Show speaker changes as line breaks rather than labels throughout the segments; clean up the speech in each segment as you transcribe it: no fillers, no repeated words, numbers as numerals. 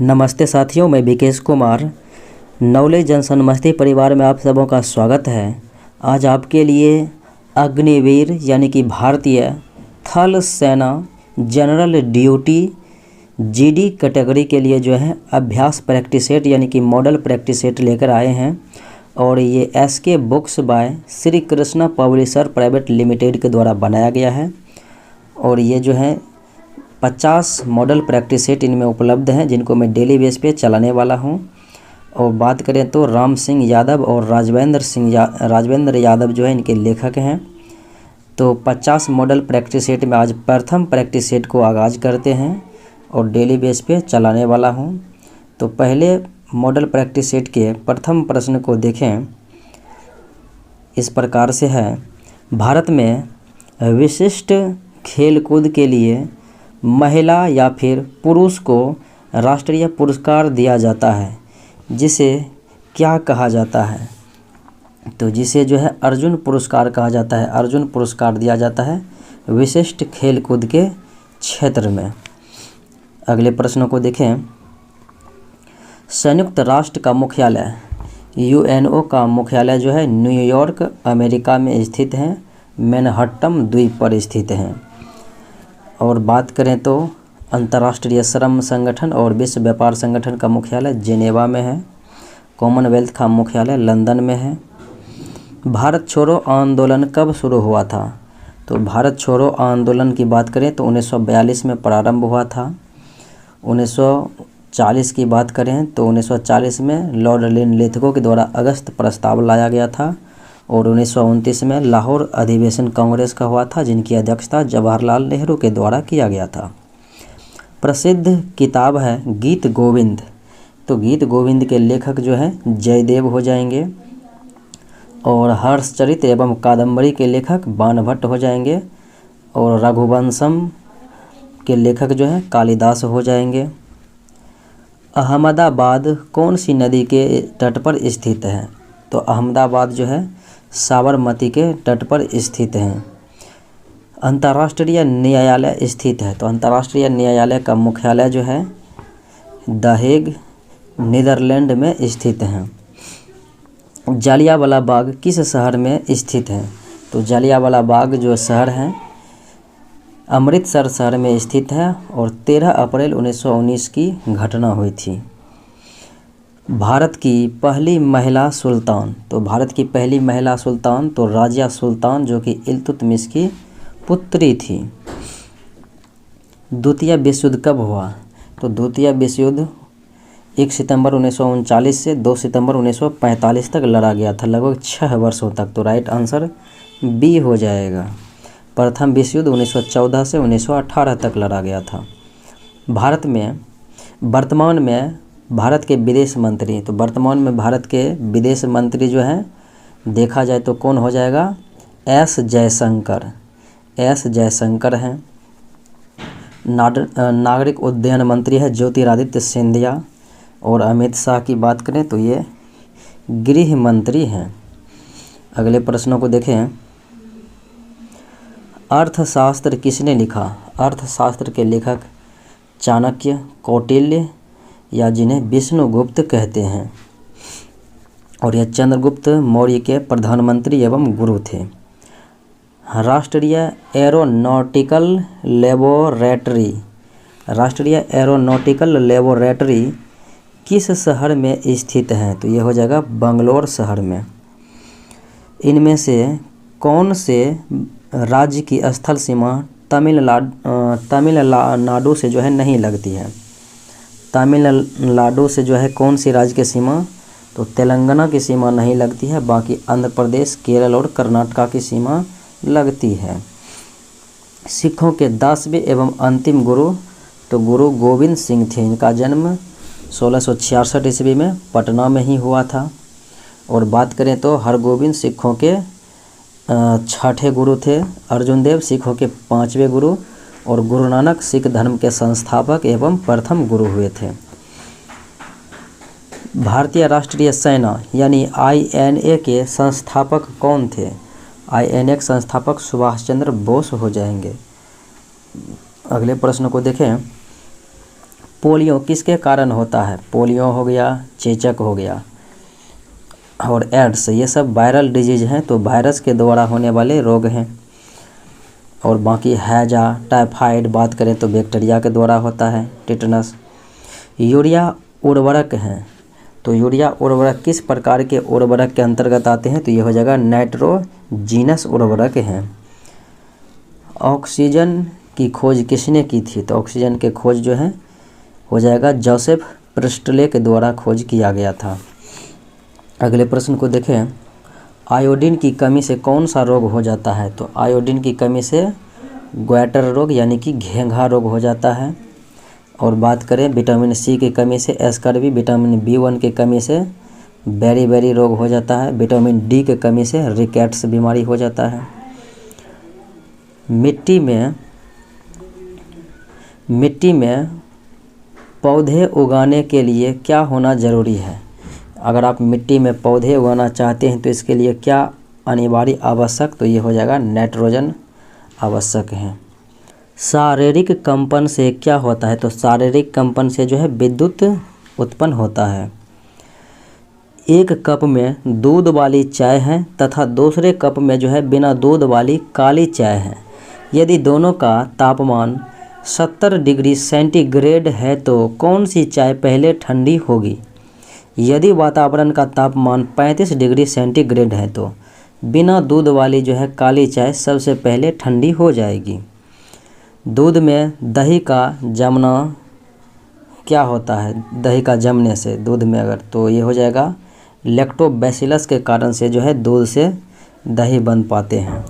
नमस्ते साथियों, मैं विकेश कुमार। नॉलेज जंक्शन मस्ती परिवार में आप सबों का स्वागत है। आज आपके लिए अग्निवीर यानी कि भारतीय थल सेना जनरल ड्यूटी जीडी कैटेगरी के लिए जो है अभ्यास प्रैक्टिस सेट यानी कि मॉडल प्रैक्टिस सेट लेकर आए हैं। और ये SK books by Shri Krishna publisher private limited के द्वारा बनाया गया है। और ये जो है 50 मॉडल प्रैक्टिस सेट इनमें उपलब्ध हैं, जिनको मैं डेली बेस पे चलाने वाला हूं। और बात करें तो राम सिंह यादव और राजवेंद्र यादव जो है इनके लेखक हैं। तो 50 मॉडल प्रैक्टिस सेट में आज प्रथम प्रैक्टिस सेट को आगाज़ करते हैं और डेली बेस पे चलाने वाला हूं। तो पहले मॉडल प्रैक्टिस सेट के प्रथम प्रश्न को देखें। इस प्रकार से है, भारत में विशिष्ट खेलकूद के लिए महिला या फिर पुरुष को राष्ट्रीय पुरस्कार दिया जाता है, जिसे क्या कहा जाता है? तो जिसे जो है अर्जुन पुरस्कार कहा जाता है। अर्जुन पुरस्कार दिया जाता है विशिष्ट खेलकूद के क्षेत्र में। अगले प्रश्न को देखें। संयुक्त राष्ट्र का मुख्यालय यूएनओ का मुख्यालय जो है न्यूयॉर्क अमेरिका में स्थित है, मैनहट्टन द्वीप पर स्थित है। और बात करें तो अंतर्राष्ट्रीय श्रम संगठन और विश्व व्यापार संगठन का मुख्यालय जेनेवा में है। कॉमनवेल्थ का मुख्यालय लंदन में है। भारत छोड़ो आंदोलन कब शुरू हुआ था? तो भारत छोड़ो आंदोलन की बात करें तो 1942 में प्रारंभ हुआ था। 1940 की बात करें तो 1940 में लॉर्ड लिनलिथगो के द्वारा अगस्त प्रस्ताव लाया गया था। और 1929 में लाहौर अधिवेशन कांग्रेस का हुआ था, जिनकी अध्यक्षता जवाहरलाल नेहरू के द्वारा किया गया था। प्रसिद्ध किताब है गीत गोविंद। तो गीत गोविंद के लेखक जो है जयदेव हो जाएंगे। और हर्षचरित एवं कादम्बरी के लेखक बाणभट्ट हो जाएंगे। और रघुवंशम के लेखक जो है कालिदास हो जाएंगे। अहमदाबाद कौन सी नदी के तट पर स्थित है? तो अहमदाबाद जो है साबरमती के तट पर स्थित है। अंतर्राष्ट्रीय न्यायालय स्थित है। तो अंतर्राष्ट्रीय न्यायालय का मुख्यालय जो है द हेग नीदरलैंड में स्थित है। जालियांवाला बाग किस शहर में स्थित है? तो जालियांवाला बाग जो शहर है अमृतसर शहर में स्थित है। और 13 अप्रैल 1919 की घटना हुई थी। भारत की पहली महिला सुल्तान। तो भारत की पहली महिला सुल्तान तो राजिया सुल्तान, जो कि इल्तुतमिश की पुत्री थी। द्वितीय विश्व युद्ध कब हुआ? तो द्वितीय विश्व युद्ध 1 सितंबर 1939 से 2 सितंबर 1945 तक लड़ा गया था, लगभग 6 वर्षों तक। तो राइट आंसर बी हो जाएगा। प्रथम विश्व युद्ध 1914 से 1918 तक लड़ा गया था। भारत में वर्तमान में भारत के विदेश मंत्री। तो वर्तमान में भारत के विदेश मंत्री जो हैं देखा जाए तो कौन हो जाएगा? एस जयशंकर। एस जयशंकर हैं। नागरिक उड्डयन मंत्री है ज्योतिरादित्य सिंधिया। और अमित शाह की बात करें तो ये गृह मंत्री हैं। अगले प्रश्नों को देखें। अर्थशास्त्र किसने लिखा? अर्थशास्त्र के लेखक चाणक्य, कौटिल्य या जिन्हें विष्णुगुप्त कहते हैं। और यह चंद्रगुप्त मौर्य के प्रधानमंत्री एवं गुरु थे। राष्ट्रीय एरोनॉटिकल लेबोरेटरी। राष्ट्रीय एरोनॉटिकल लेबोरेटरी किस शहर में स्थित है? तो यह हो जाएगा बंगलौर शहर में। इनमें से कौन से राज्य की स्थल सीमा तमिलनाडु से जो है नहीं लगती है? तमिलनाडु से जो है कौन सी राज्य की सीमा? तो तेलंगाना की सीमा नहीं लगती है, बाकी आंध्र प्रदेश, केरल और कर्नाटक की सीमा लगती है। सिखों के 10वें एवं अंतिम गुरु तो गुरु गोविंद सिंह थे। इनका जन्म 1666 ईस्वी में पटना में ही हुआ था। और बात करें तो हरगोविंद सिखों के 6ठे गुरु थे। अर्जुन देव सिखों के 5वें गुरु। और गुरु नानक सिख धर्म के संस्थापक एवं प्रथम गुरु हुए थे। भारतीय राष्ट्रीय सेना यानी आईएनए के संस्थापक कौन थे? आईएनए के संस्थापक सुभाष चंद्र बोस हो जाएंगे। अगले प्रश्न को देखें। पोलियो किसके कारण होता है? पोलियो हो गया, चेचक हो गया और एड्स, ये सब वायरल डिजीज हैं, तो वायरस के द्वारा होने वाले रोग हैं। और बाकी हैजा, टाइफाइड बात करें तो बैक्टीरिया के द्वारा होता है, टिटनस। यूरिया उर्वरक हैं, तो यूरिया उर्वरक किस प्रकार के उर्वरक के अंतर्गत आते हैं? तो ये हो जाएगा नाइट्रोजीनस उर्वरक हैं। ऑक्सीजन की खोज किसने की थी? तो ऑक्सीजन के खोज जो है हो जाएगा जोसेफ प्रिस्टले के द्वारा खोज किया गया था। अगले प्रश्न को देखें, आयोडीन की कमी से कौन सा रोग हो जाता है? तो आयोडीन की कमी से ग्वाटर रोग यानी कि घेंघा रोग हो जाता है। और बात करें विटामिन सी की कमी से एस्कर्वी, विटामिन B1 की कमी से बेरी रोग हो जाता है, विटामिन डी की कमी से रिकेट्स बीमारी हो जाता है। मिट्टी में पौधे उगाने के लिए क्या होना ज़रूरी है? अगर आप मिट्टी में पौधे उगाना चाहते हैं तो इसके लिए क्या अनिवार्य आवश्यक? तो ये हो जाएगा नाइट्रोजन आवश्यक है। शारीरिक कंपन से क्या होता है? तो शारीरिक कंपन से जो है विद्युत उत्पन्न होता है। एक कप में दूध वाली चाय है तथा दूसरे कप में जो है बिना दूध वाली काली चाय है। यदि दोनों का तापमान 70 डिग्री सेंटीग्रेड है तो कौन सी चाय पहले ठंडी होगी? यदि वातावरण का तापमान 35 डिग्री सेंटीग्रेड है तो बिना दूध वाली जो है काली चाय सबसे पहले ठंडी हो जाएगी। दूध में दही का जमना क्या होता है? दही का जमने से दूध में अगर, तो ये हो जाएगा लैक्टोबैसिलस के कारण से जो है दूध से दही बन पाते हैं।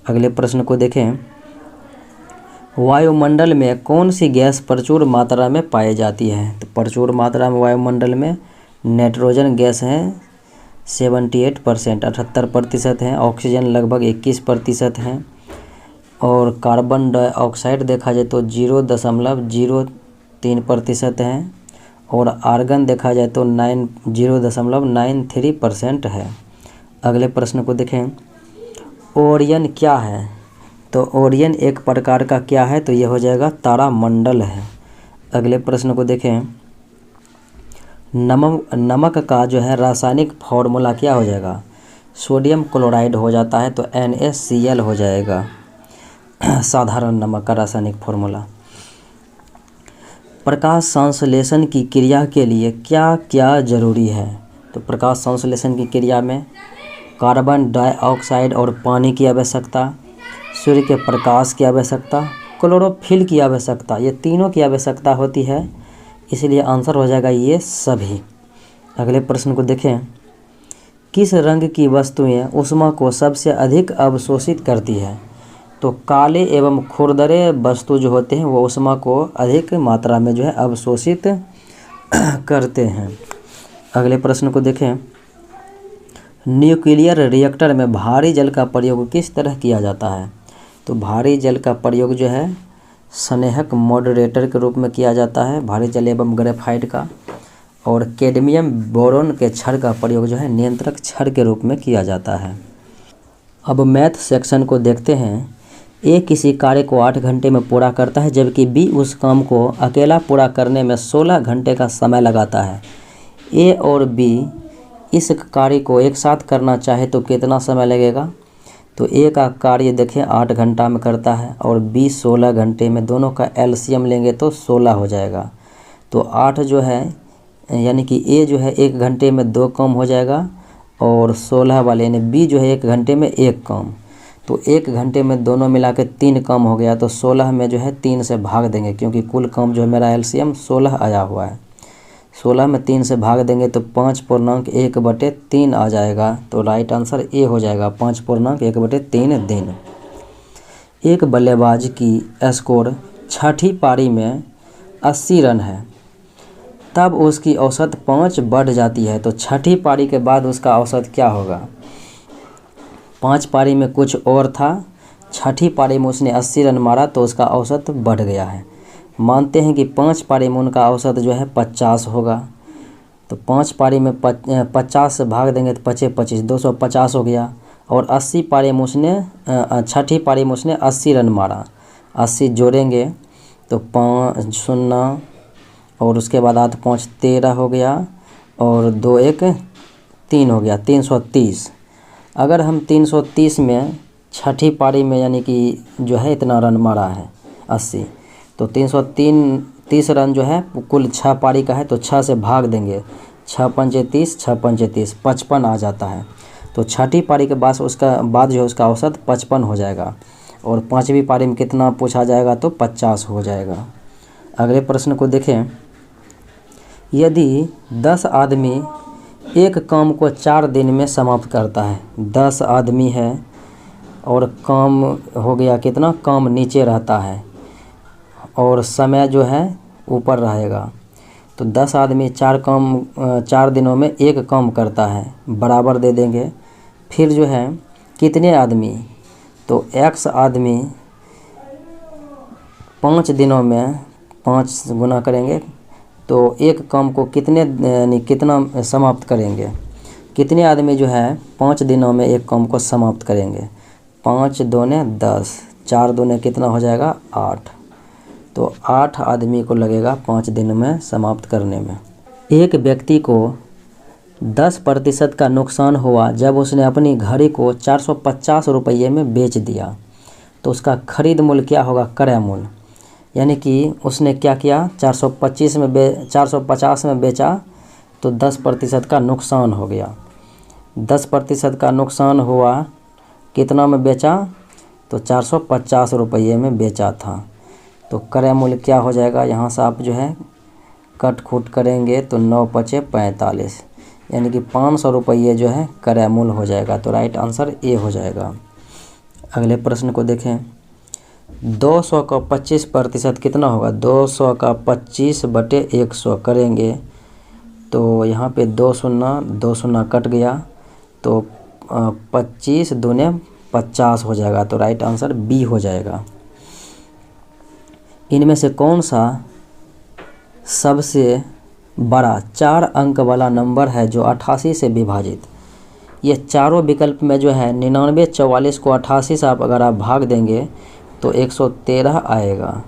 अगले प्रश्न को देखें, वायुमंडल में कौन सी गैस प्रचुर मात्रा में पाई जाती है? तो प्रचुर मात्रा में वायुमंडल में नाइट्रोजन गैस है 78%, 78% हैं। ऑक्सीजन लगभग 21% हैं। और कार्बन डाइऑक्साइड देखा जाए तो 0.03% हैं। और आर्गन देखा जाए तो 0.93% है। अगले प्रश्न को देखें, ओरियन क्या है? तो ओरियन एक प्रकार का क्या है? तो यह हो जाएगा तारामंडल है। अगले प्रश्न को देखें, नमक का जो है रासायनिक फॉर्मूला क्या हो जाएगा? सोडियम क्लोराइड हो जाता है, तो NaCl हो जाएगा साधारण नमक का रासायनिक फॉर्मूला। प्रकाश संश्लेषण की क्रिया के लिए क्या क्या जरूरी है? तो प्रकाश संश्लेषण की क्रिया में कार्बन डाइऑक्साइड और पानी की आवश्यकता, सूर्य के प्रकाश की आवश्यकता, क्लोरोफिल की आवश्यकता, ये तीनों की आवश्यकता होती है। इसलिए आंसर हो जाएगा ये सभी। अगले प्रश्न को देखें, किस रंग की वस्तुएं ऊष्मा को सबसे अधिक अवशोषित करती है? तो काले एवं खुरदरे वस्तु जो होते हैं वो ऊष्मा को अधिक मात्रा में जो है अवशोषित करते हैं। अगले प्रश्न को देखें, न्यूक्लियर रिएक्टर में भारी जल का प्रयोग किस तरह किया जाता है? तो भारी जल का प्रयोग जो है स्नेहक मॉडरेटर के रूप में किया जाता है, भारी जल एवं ग्रेफाइट का। और कैडमियम बोरोन के क्षण का प्रयोग जो है नियंत्रक क्षण के रूप में किया जाता है। अब मैथ सेक्शन को देखते हैं। ए किसी कार्य को 8 घंटे में पूरा करता है जबकि बी उस काम को अकेला पूरा करने में 16 घंटे का समय लगाता है। ए और बी इस कार्य को एक साथ करना चाहे तो कितना समय लगेगा? तो ए का कार्य देखें 8 घंटा में करता है और बी 16 घंटे में, दोनों का एलसीएम लेंगे तो 16 हो जाएगा। तो 8 जो है यानी कि ए जो है 1 घंटे में 2 काम हो जाएगा और 16 वाले यानी बी जो है 1 घंटे में 1 काम। तो 1 घंटे में दोनों मिला के 3 काम हो गया। तो 16 में जो है 3 से भाग देंगे क्योंकि कुल काम जो है मेरा एलसीएम 16 आया हुआ है। 16 में 3 से भाग देंगे तो 5.1/3 आ जाएगा। तो राइट आंसर ए हो जाएगा 5.1/3 दिन। एक बल्लेबाज की स्कोर छठी पारी में 80 रन है, तब उसकी औसत 5 बढ़ जाती है। तो छठी पारी के बाद उसका औसत क्या होगा? 5 पारी में कुछ और था, छठी पारी में उसने 80 रन मारा तो उसका औसत बढ़ गया है। मानते हैं कि 5 पारी में उनका औसत जो है 50 होगा। तो 5 पारी में 50 से भाग देंगे तो 25 250 हो गया। और 80 पारी में उसने छठी पारी में उसने 80 रन मारा, 80 जोड़ेंगे तो 5 0 और उसके बाद 8 5 13 हो गया और 2 1 3 हो गया 330। अगर हम 330 में छठी पारी में यानी कि जो है इतना रन मारा है 80, तो 330 रन जो है कुल 6 पारी का है, तो 6 से भाग देंगे, 6 पंचे 30, 6 पंचे 30, 55 आ जाता है। तो छठी पारी के बाद जो है उसका औसत 55 हो जाएगा। और 5वीं पारी में कितना पूछा जाएगा तो 50 हो जाएगा। अगले प्रश्न को देखें। यदि 10 आदमी एक काम को 4 दिन में समाप्त करता है, 10 आदमी है और काम हो गया कितना, काम नीचे रहता है और समय जो है ऊपर रहेगा, तो 10 आदमी 4 दिनों में एक काम करता है, बराबर दे देंगे। फिर जो है कितने आदमी, तो x आदमी 5 दिनों में 5 गुना करेंगे, तो एक काम को कितना समाप्त करेंगे, कितने आदमी जो है 5 दिनों में एक काम को समाप्त करेंगे। 5 दूने 10, 4 दूने कितना हो जाएगा 8, तो 8 आदमी को लगेगा 5 दिन में समाप्त करने में। एक व्यक्ति को 10% का नुकसान हुआ जब उसने अपनी घड़ी को 450 रुपये में बेच दिया, तो उसका खरीद मूल्य क्या होगा, क्रय मूल्य। यानी कि उसने क्या किया, 450 में बेचा, तो 10% का नुकसान हो गया। 10% का नुकसान हुआ, कितना में बेचा, तो 450 रुपये में बेचा था, तो क्रय मूल्य क्या हो जाएगा। यहाँ से आप जो है कट खूट करेंगे तो 9 पचे 45, यानी कि 500 रुपये जो है क्रय मूल्य हो जाएगा। तो राइट आंसर ए हो जाएगा। अगले प्रश्न को देखें। 200 का 25% कितना होगा, 200 का 25/100 करेंगे, तो यहाँ पे 2 शून्य कट गया, तो 25 दूने 50 हो जाएगा, तो राइट आंसर बी हो जाएगा। इनमें से कौन सा सबसे बड़ा 4 अंक वाला नंबर है जो 88 से विभाजित। ये चारों विकल्प में जो है 99 44 को 88 से अगर आप भाग देंगे तो 113 आएगा,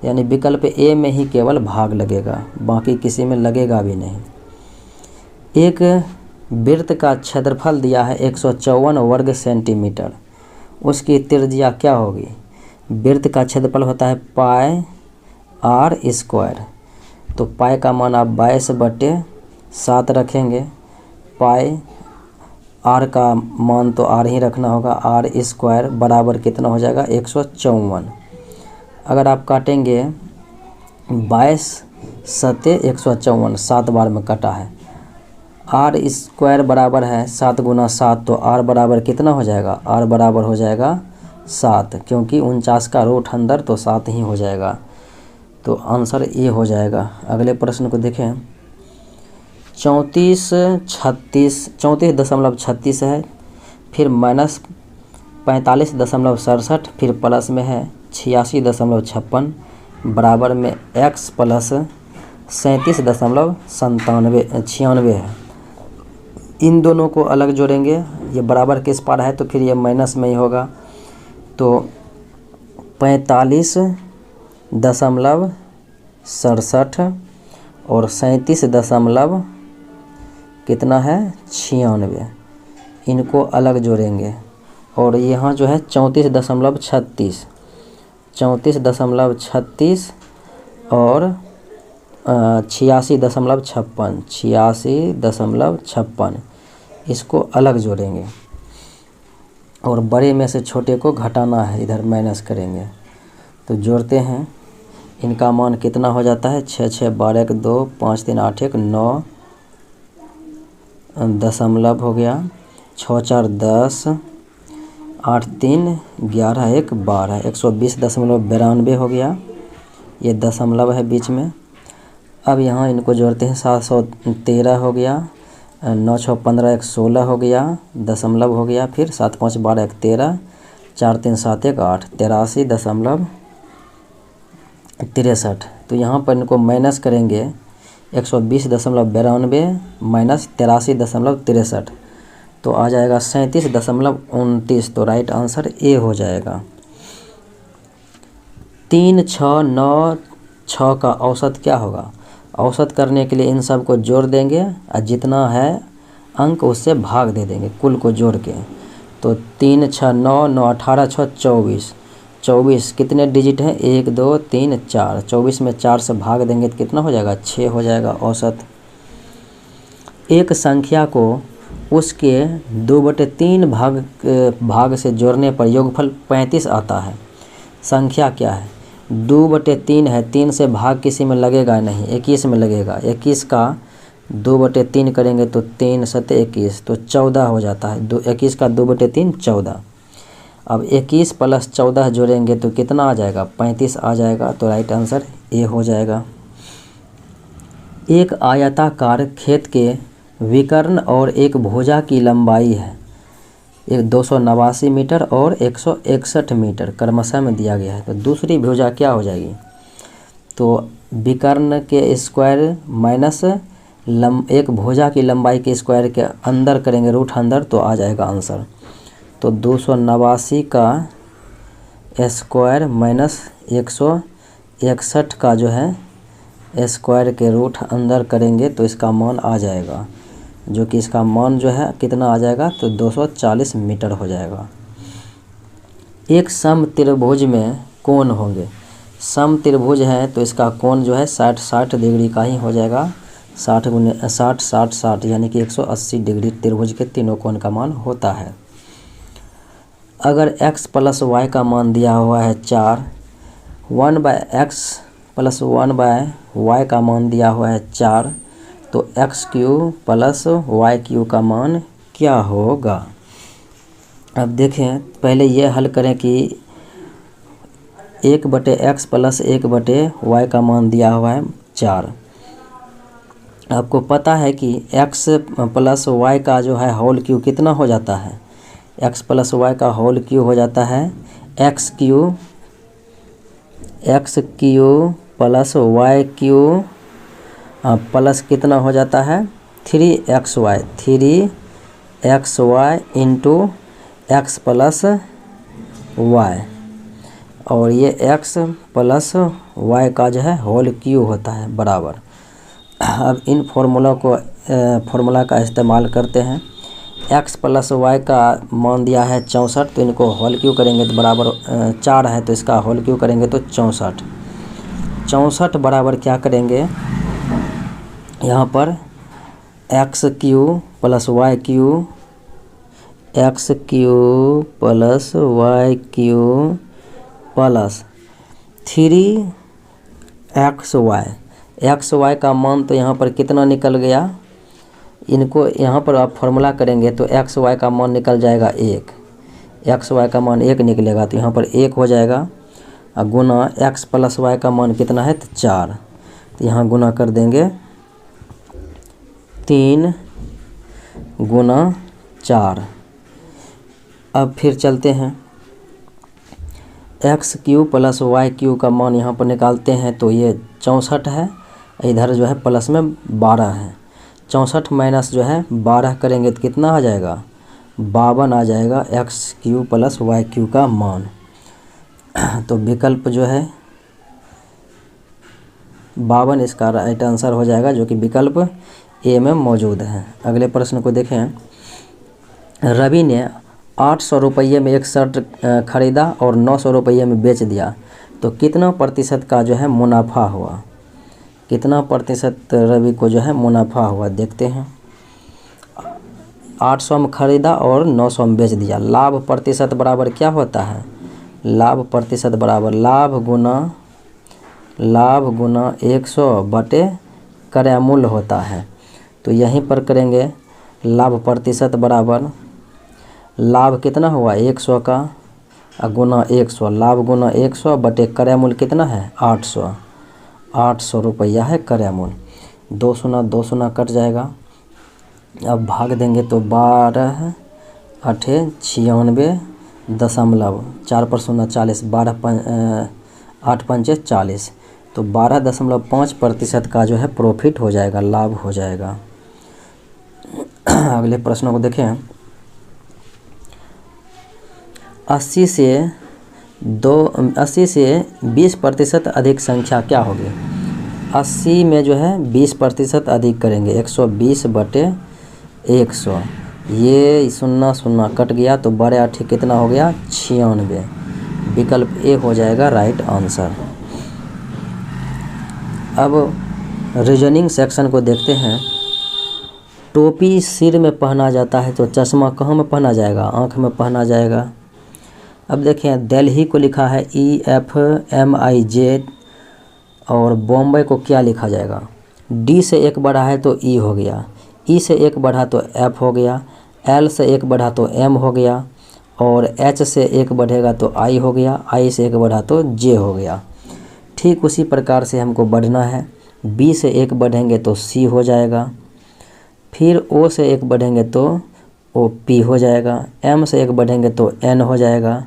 यानी विकल्प ए में ही केवल भाग लगेगा, बाकी किसी में लगेगा भी नहीं। एक वृत्त का क्षेत्रफल दिया है 154 वर्ग सेंटीमीटर, उसकी त्रिज्या क्या होगी। वृत्त का क्षेत्रफल होता है पाई आर स्क्वायर, तो पाई का मान आप 22/7 रखेंगे, पाई आर का मान तो आर ही रखना होगा, आर स्क्वायर बराबर कितना हो जाएगा 154। अगर आप काटेंगे 22 सत्ते 154, 7 बार में कटा है, आर स्क्वायर बराबर है 7 गुना 7, तो आर बराबर कितना हो जाएगा, आर बराबर हो जाएगा 7, क्योंकि 49 का रूट अंदर, तो 7 ही हो जाएगा, तो आंसर ए हो जाएगा। अगले प्रश्न को देखें। 34.36 है, फिर माइनस 45.67, फिर प्लस में है 86.56, बराबर में x प्लस 37.96 है। इन दोनों को अलग जोड़ेंगे, ये बराबर किस पार है तो फिर ये माइनस में ही होगा, तो 45.67 और 37 कितना है 96, इनको अलग जोड़ेंगे, और यहाँ जो है 34.36 और 86.56 इसको अलग जोड़ेंगे, और बड़े में से छोटे को घटाना है, इधर माइनस करेंगे, तो जोड़ते हैं। इनका मान कितना हो जाता है 6 6 12 1 2 5 3 8 1 9 दशमलव हो गया, 6 4 10 8 3 11 1 12, 120.92 हो गया, ये दशमलव है बीच में। अब यहाँ इनको जोड़ते हैं, 713 हो गया, 9 6 15 1 16 हो गया, दशमलव हो गया, फिर 7 5 12 1 13, 4 3 7 1 8, 83.63। तो यहाँ पर इनको माइनस करेंगे, 120.92 माइनस 83.63, तो आ जाएगा 37.29, तो राइट आंसर ए हो जाएगा। 3 6 9 6 का औसत क्या होगा, औसत करने के लिए इन सब को जोड़ देंगे और जितना है अंक उससे भाग दे देंगे कुल को जोड़ के। तो 3 6 9 9 18 6 24, 24 कितने डिजिट हैं 1 2 3 4, 24 में 4 से भाग देंगे तो कितना हो जाएगा 6 हो जाएगा औसत। एक संख्या को उसके 2/3 भाग से जोड़ने पर योगफल 35 आता है। संख्या क्या है 2/3 है, 3 से भाग किसी में लगेगा नहीं, 21 में लगेगा। 21 का 2/3 करेंगे तो 3 सत्ते 21 तो 14 हो जाता है। 21 का 2/3 14। अब 21 + 14 जोड़ेंगे तो कितना आ जाएगा 35 आ जाएगा। तो राइट आंसर ए हो जाएगा। एक आयताकार खेत के विकर्ण और एक भुजा की लंबाई है एक 289 मीटर और 161 मीटर क्रमशः में दिया गया है। तो दूसरी भुजा क्या हो जाएगी, तो विकर्ण के स्क्वायर माइनस एक भुजा की लंबाई के स्क्वायर के अंदर करेंगे रूट अंदर तो आ जाएगा आंसर। तो 289 का स्क्वायर माइनस 161 का जो है स्क्वायर के रूट अंदर करेंगे तो इसका मान आ जाएगा, जो कि इसका मान जो है कितना आ जाएगा तो 240 मीटर हो जाएगा। एक समत्रिभुज में कोण होंगे। समत्रिभुज है तो इसका कोण जो है 60 डिग्री का ही हो जाएगा। 60 × 60 60 60 यानी कि 180 डिग्री त्रिभुज के तीनों कोण का मान होता है। अगर x + y का मान दिया हुआ है 4, 1/x + 1/y का मान दिया हुआ है 4, तो x³ + y³ का मान क्या होगा। अब देखें पहले ये हल करें कि 1/x + 1/y का मान दिया हुआ है 4। आपको पता है कि x + y का जो है होल क्यूब कितना हो जाता है, x + y का होल क्यूब हो जाता है x³ + y³ प्लस कितना हो जाता है 3xy इंटू x + y, और ये x + y का जो है होल क्यूब होता है बराबर। अब इन फॉर्मूला का इस्तेमाल करते हैं। x + y का मान दिया है 64, तो इनको होल क्यूब करेंगे तो बराबर 4 है तो इसका होल क्यूब करेंगे तो 64। 64 बराबर क्या करेंगे यहाँ पर x³ + y³ + y³ plus 3xy का मान तो यहाँ पर कितना निकल गया, इनको यहाँ पर आप फॉर्मूला करेंगे तो xy का मान निकल जाएगा 1, xy का मान 1 निकलेगा तो यहाँ पर 1 हो जाएगा। और गुना x + y का मान कितना है तो 4, तो यहाँ गुना कर देंगे 3 × 4। अब फिर चलते हैं x³ + y³ का मान यहाँ पर निकालते हैं तो ये 64 है, इधर जो है प्लस में 12 है। 64 माइनस जो है 12 करेंगे तो कितना आ जाएगा 52 आ जाएगा x³ + y³ का मान। तो विकल्प जो है 52 इसका राइट आंसर हो जाएगा, जो कि विकल्प ए में मौजूद है। अगले प्रश्न को देखें। रवि ने 800 रुपये में एक शर्ट खरीदा और 900 रुपये में बेच दिया, तो कितना प्रतिशत का जो है मुनाफा हुआ, कितना प्रतिशत रवि को जो है मुनाफा हुआ देखते हैं। 800 में खरीदा और 900 में बेच दिया। लाभ प्रतिशत बराबर क्या होता है, लाभ प्रतिशत बराबर लाभ गुना 100 बटे क्रय मूल्य होता है। तो यहीं पर करेंगे लाभ प्रतिशत बराबर लाभ कितना हुआ 100 का गुना 100, लाभ गुना 100 बटे क्रय मूल्य कितना है 800 रुपया है क्रय मूल्य। 2 शून्य 2 शून्य कट जाएगा। अब भाग देंगे तो 12 8 96 दशमलव 4 पर 0 40, 8 पंचे 40, तो 12.5% का जो है प्रॉफिट हो जाएगा, लाभ हो जाएगा। अगले प्रश्नों को देखें। 80 से 20% अधिक संख्या क्या होगी। 80 में जो है 20% अधिक करेंगे, 120/100। ये 0 कट गया तो 12×8 कितना हो गया 96। विकल्प ए हो जाएगा राइट आंसर। अब रीजनिंग सेक्शन को देखते हैं। टोपी सिर में पहना जाता है तो चश्मा कहाँ में पहना जाएगा, आँख में पहना जाएगा। अब देखें दिल्ली को लिखा है EFMIJ और बॉम्बे को क्या लिखा जाएगा। D से 1 बढ़ा है तो E हो गया, E से 1 बढ़ा तो F हो गया, L से 1 बढ़ा तो M हो गया और H से 1 बढ़ेगा तो I हो गया, I से 1 बढ़ा तो J हो गया। ठीक उसी प्रकार से हमको बढ़ना है। B से 1 बढ़ेंगे तो C हो जाएगा, फिर O से 1 बढ़ेंगे तो OP हो जाएगा, M से 1 बढ़ेंगे तो N हो जाएगा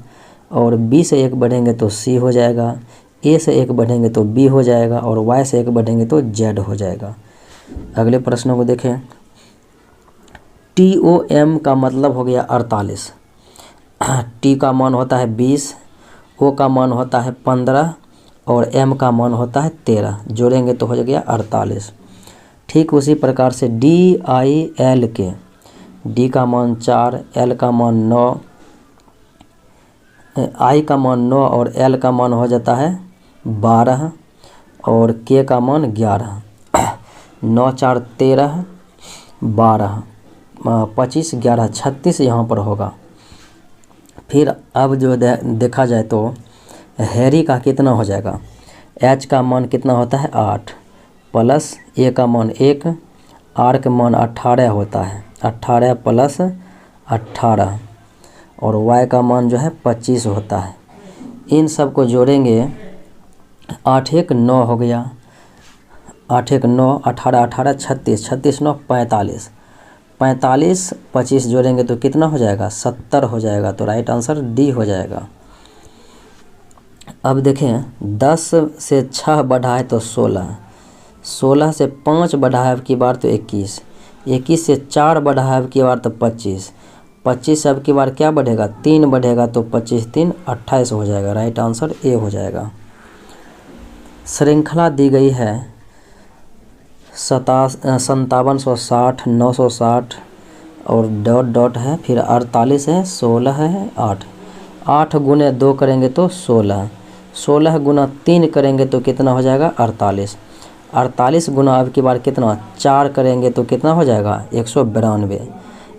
और B से 1 बढ़ेंगे तो C हो जाएगा, A से 1 बढ़ेंगे तो B हो जाएगा और Y से 1 बढ़ेंगे तो Z हो जाएगा। अगले प्रश्नों को देखें। TOM का मतलब हो गया 48। T का मान होता है 20, O का मान होता है 15 और M का मान होता है 13। जोड़ेंगे तो हो गया 48। ठीक उसी प्रकार से DIL के D का मान 4, L का मान 9, I का मान 9 और L का मान हो जाता है 12 और K का मान 11। 9 4 13, 12 25 11 36 यहाँ पर होगा। फिर अब जो देखा जाए तो हैरी का कितना हो जाएगा। H का मान कितना होता है 8 प्लस A का मान 1, R का मान 18 होता है, 18 प्लस 18 और Y का मान जो है 25 होता है। इन सब को जोड़ेंगे 8 1 9 हो गया, 8 1 9, 18 18 36, 36 9 45, 45 25 जोड़ेंगे तो कितना हो जाएगा 70 हो जाएगा। तो राइट आंसर D हो जाएगा। अब देखें 10 से 6 बढ़ा है तो 16, 16 से 5 बढ़ा है अब की बार तो 21, 21 से 4 बढ़ा है अब की बार तो 25, 25 अब की बार क्या बढ़ेगा 3 बढ़ेगा तो 25 3 28 हो जाएगा। राइट आंसर ए हो जाएगा। श्रृंखला दी गई है 5760, 960 और डॉट डॉट है, फिर 48 है, 16 है, 8। 8 गुने 2 करेंगे तो 16, 16 गुना 3 करेंगे तो कितना हो जाएगा 48, 48 गुना अब की बार कितना 4 करेंगे तो कितना हो जाएगा 192,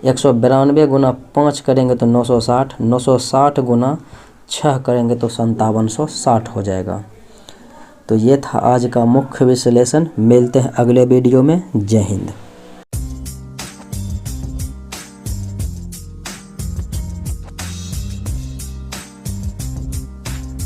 192 गुना 5 करेंगे तो 960, 960 गुना 6 करेंगे तो 5760 हो जाएगा। तो ये था आज का मुख्य विश्लेषण। मिलते हैं अगले वीडियो में। जय हिंद।